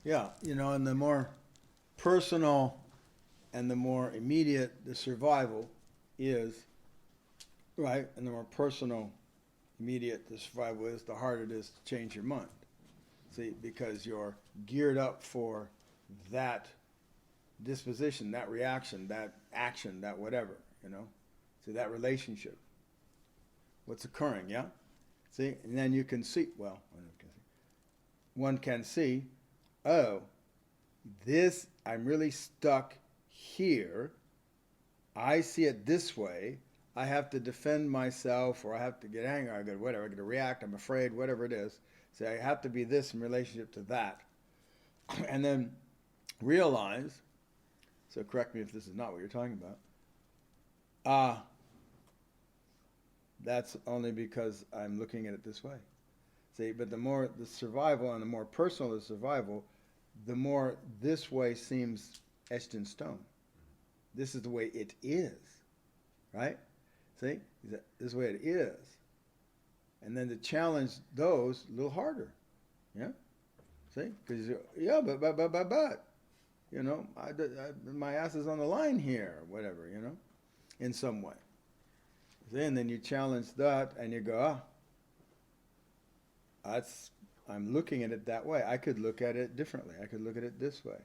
Yeah, and the more personal and the more immediate the survival is, right? And the more personal, immediate the survival is, the harder it is to change your mind. See, because you're geared up for that disposition, that reaction, that action, that whatever. See, that relationship. What's occurring, yeah? See, and then you can see, well, one can see, oh, this, I'm really stuck here. I see it this way. I have to defend myself, or I have to get angry, I got whatever, I got to react, I'm afraid, whatever it is. So I have to be this in relationship to that. And then realize, so correct me if this is not what you're talking about, that's only because I'm looking at it this way. See, but the more the survival and the more personal the survival, the more this way seems etched in stone. This is the way it is, right? See, this is the way it is. And then to challenge those a little harder, yeah? See, because, yeah, but, my ass is on the line here, or whatever, in some way. See, and then you challenge that and you go, I'm looking at it that way. I could look at it differently. I could look at it this way.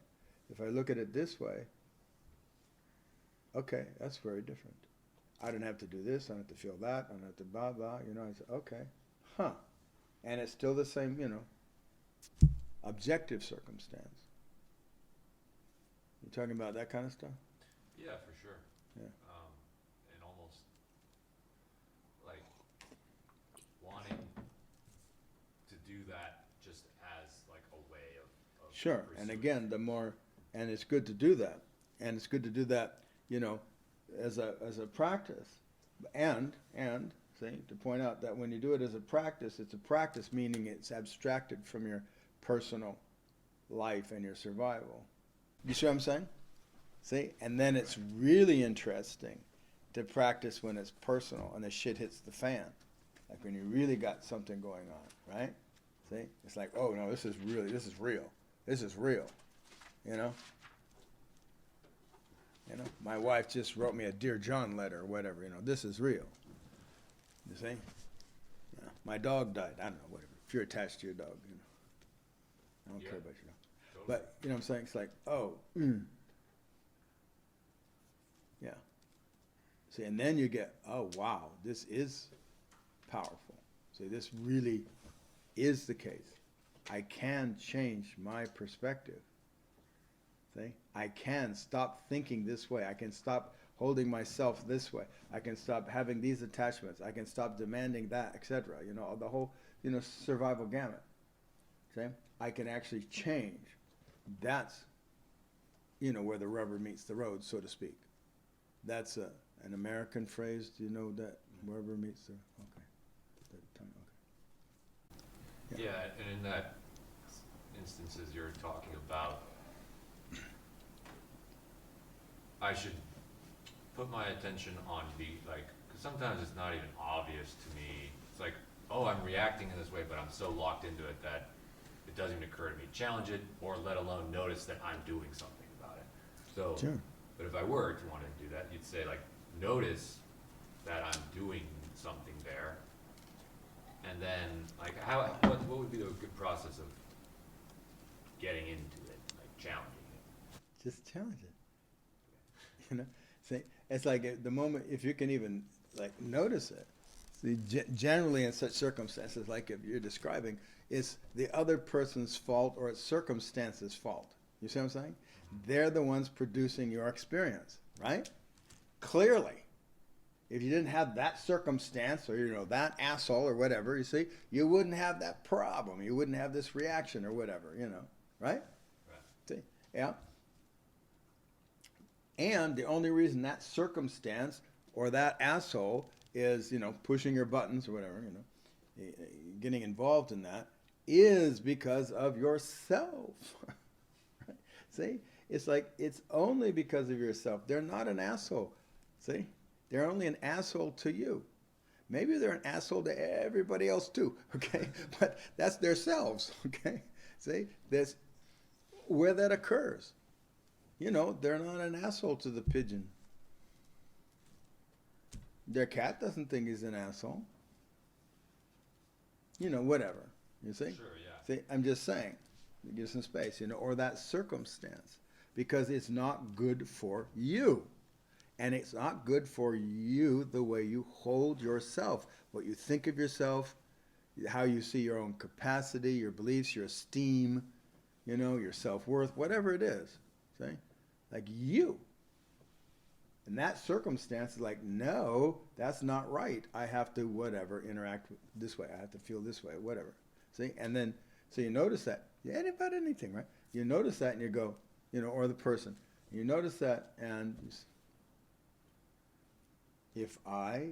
If I look at it this way, okay, that's very different. I don't have to do this. I don't have to feel that. I don't have to blah, blah. I say, okay, huh. And it's still the same, objective circumstance. You talking about that kind of stuff? Yeah, for sure. Yeah. And almost like wanting to do that just as like a way of Sure. And pursuing. again, and it's good to do that. And it's good to do that, as a practice. And see, to point out that when you do it as a practice, it's a practice meaning it's abstracted from your personal life and your survival. You see what I'm saying? See? And then it's really interesting to practice when it's personal and the shit hits the fan. Like when you really got something going on, right? See? It's like, oh no, this is real. This is real. My wife just wrote me a Dear John letter or whatever, this is real. You see? Yeah. My dog died. I don't know, whatever. If you're attached to your dog, I don't care about your dog. Totally. But, you know what I'm saying? It's like, oh, yeah. See, and then you get, oh, wow, this is powerful. See, this really is the case. I can change my perspective. See? I can stop thinking this way. I can stop holding myself this way. I can stop having these attachments. I can stop demanding that, etc. The whole, survival gamut. See? I can actually change. That's, where the rubber meets the road, so to speak. That's an American phrase. Do you know that? Rubber meets the, okay. Okay. Yeah, and in that instances you're talking about, I should put my attention on because sometimes it's not even obvious to me. It's like, oh, I'm reacting in this way, but I'm so locked into it that it doesn't even occur to me to challenge it, or let alone notice that I'm doing something about it. So, Sure. But if I were to want to do that, you'd say notice that I'm doing something there, and then what would be the good process of getting into it, challenging it? Just challenge it. See, it's like the moment, if you can even notice it. See, generally in such circumstances, like if you're describing, it's the other person's fault or it's circumstances' fault. You see what I'm saying? They're the ones producing your experience, right? Clearly. If you didn't have that circumstance or, that asshole or whatever, you see, you wouldn't have that problem. You wouldn't have this reaction or whatever, right? Right. See, yeah. And the only reason that circumstance or that asshole is, pushing your buttons or whatever, getting involved in that is because of yourself. Right? See? It's like, it's only because of yourself. They're not an asshole. See? They're only an asshole to you. Maybe they're an asshole to everybody else too, okay? But that's their selves, okay? See? where that occurs. You know, they're not an asshole to the pigeon. Their cat doesn't think he's an asshole. You know, whatever. You see? Sure, yeah. See, I'm just saying, give some space, you know, or that circumstance, because it's not good for you. And it's not good for you the way you hold yourself, what you think of yourself, how you see your own capacity, your beliefs, your esteem, you know, your self-worth, whatever it is. See? Like you. And that circumstance is like, no, that's not right. I have to, whatever, interact this way. I have to feel this way, whatever. See? And then, so you notice that. Yeah, about anything, right? You notice that and you go, you know, or the person. You notice that and if I,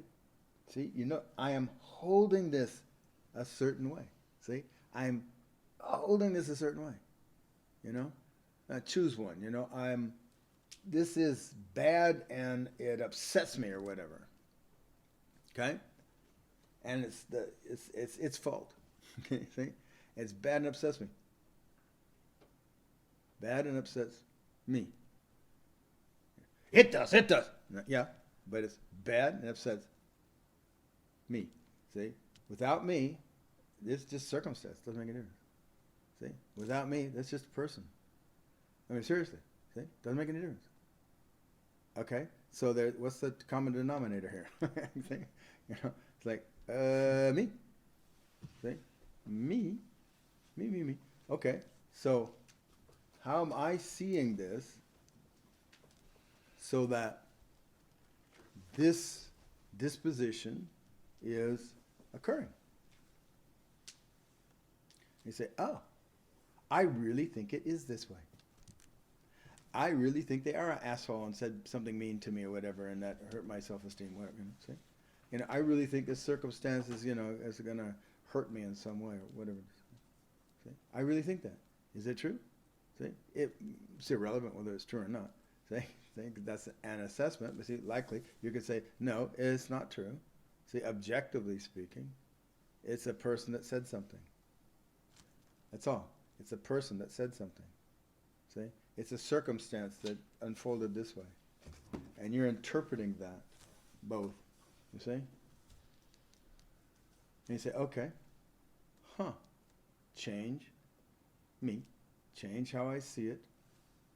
see, you know, I am holding this a certain way. See? I'm holding this a certain way. You know? Choose one. You know, this is bad and it upsets me or whatever. Okay? And it's its fault. Okay, see? It's bad and upsets me. Bad and upsets me. It does. Yeah, but it's bad and upsets me. See? Without me, it's just circumstance. Doesn't make any difference. See? Without me, that's just a person. I mean, seriously. See? Doesn't make any difference. Okay? So what's the common denominator here? See? You know, it's like, me. See? Me. Okay. So how am I seeing this so that this disposition is occurring? You say, oh, I really think it is this way. I really think they are an asshole and said something mean to me or whatever, and that hurt my self-esteem, whatever, you know, see? You know, I really think this circumstance is, you know, is going to hurt me in some way or whatever. See? I really think that. Is it true? See? It's irrelevant whether it's true or not. See? That's an assessment, but see, likely you could say, no, it's not true. See, objectively speaking, it's a person that said something. That's all. It's a person that said something. See? It's a circumstance that unfolded this way. And you're interpreting that, both. You see? And you say, okay, change me, change how I see it,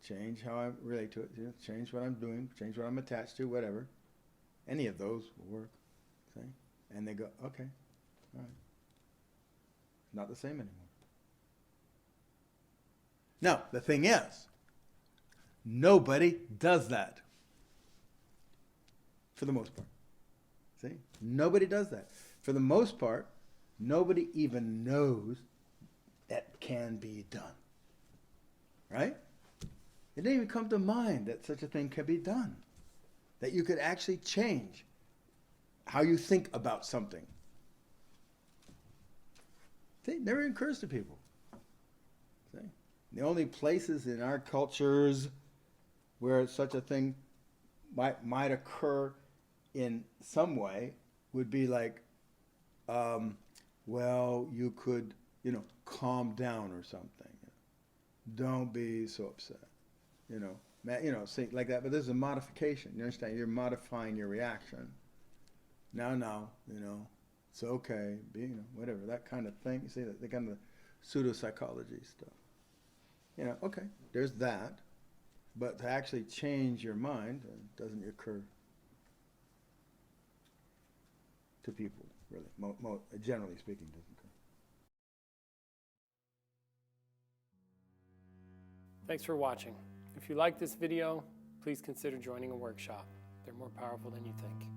change how I relate to it, you know, change what I'm doing, change what I'm attached to, whatever. Any of those will work. See? And they go, okay, all right. Not the same anymore. Now, the thing is, nobody does that. For the most part. See? Nobody does that. For the most part, nobody even knows that can be done. Right? It didn't even come to mind that such a thing can be done. That you could actually change how you think about something. See? It never occurs to people. See? The only places in our cultures where such a thing might occur in some way would be like, well, you could, you know, calm down or something. Don't be so upset. You know, think like that. But there's a modification. You understand? You're modifying your reaction. Now, you know, it's okay. Be, you know, whatever, that kind of thing. You see, the kind of pseudo-psychology stuff. You know, okay, there's that. But to actually change your mind doesn't occur to people, really. Generally speaking, doesn't occur. Thanks for watching. If you like this video, please consider joining a workshop. They're more powerful than you think.